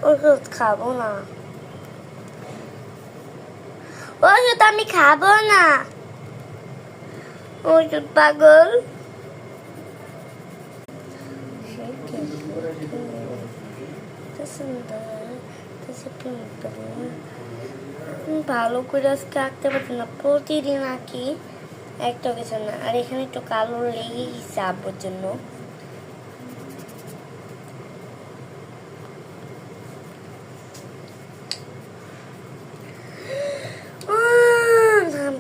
ওষুধ খাবো না, ওষুধ আমি খাবো না, ওষুধ পাগল। ভালো করে আজকে আঁকতে পারছি না, প্রতিদিন আঁকি একটা কিছু না। আর এখানে একটু কালো লেগে গেছে আব্বুর জন্য।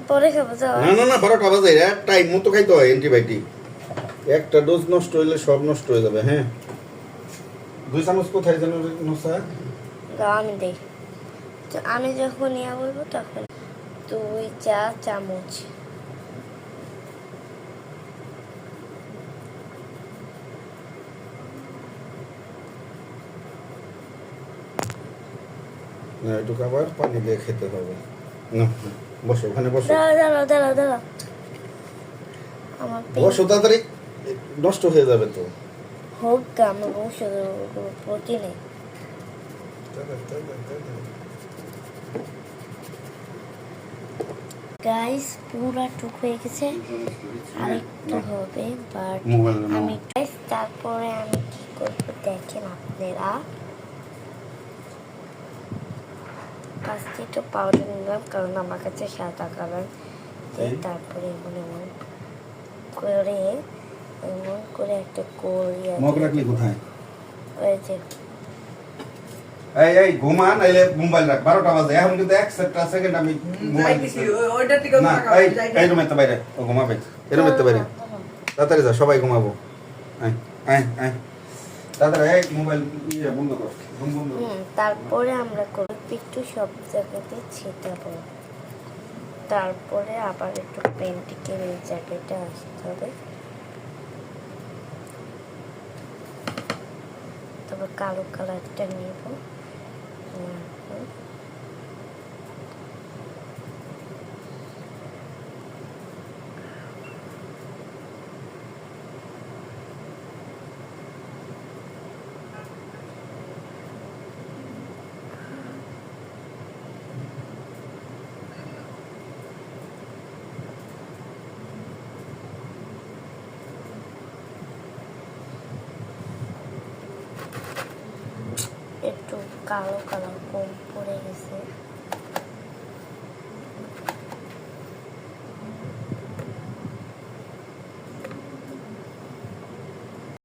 পরে খাবো, যাও। না না না, পরে খাওয়া যায়, টাইম মতো খাইতে হয় অ্যান্টিবায়োটিক। একটা ডোজ নষ্ট হইলে সব নষ্ট হয়ে যাবে। হ্যাঁ, 2 চামচ কোথায় যেন নসা? আমি দেই, আমি যখন ইয়া বলবো তখন 2 চা চামচ। না, একটু খাবার পানি দিয়ে খেতে হবে। না, বসো ওখানে, বসো দাঁড়াও, আমার বসো, তাড়াতাড়ি নষ্ট হয়ে যাবে তো। হোক, আমার ওষুধের কোনো প্রতি নেই। গাইস পুরা টুক হয়ে গেছে, আরেকটু হবে, বাট আমি গাইস তারপরে আমি কি করবো দেখেন আপনারা। ফার্স্টে একটু পাউডার নিলাম, কারণ আমার কাছে সাদা কালার। তারপরে এমন করে একটা করিয়া মগ রাখলি কোথায়? ওই যে এই ঘুমা, নাইলে মোবাইল রাখ। 12টা বাজে এখন, কিন্তু এক সেকেন্ড আমি মোবাইল দিছি। ওইটা ঠিক না, এই রুমের বাইরে ও ঘুমাবে, এই রুমের বাইরে। তাড়াতাড়ি যা, সবাই ঘুমাবো। তাড়াতাড়ি এই মোবাইল বন্ধ কর, বন্ধ। তারপরে আমরা করব একটু সব জায়গাতে ছেটাবো। তারপরে আবার একটু পেন্টিংয়ের এই জায়গাটা আসতে হবে। তারপর কালো কালারটা নেব। একটু কালো কালার কম পড়ে গেছে।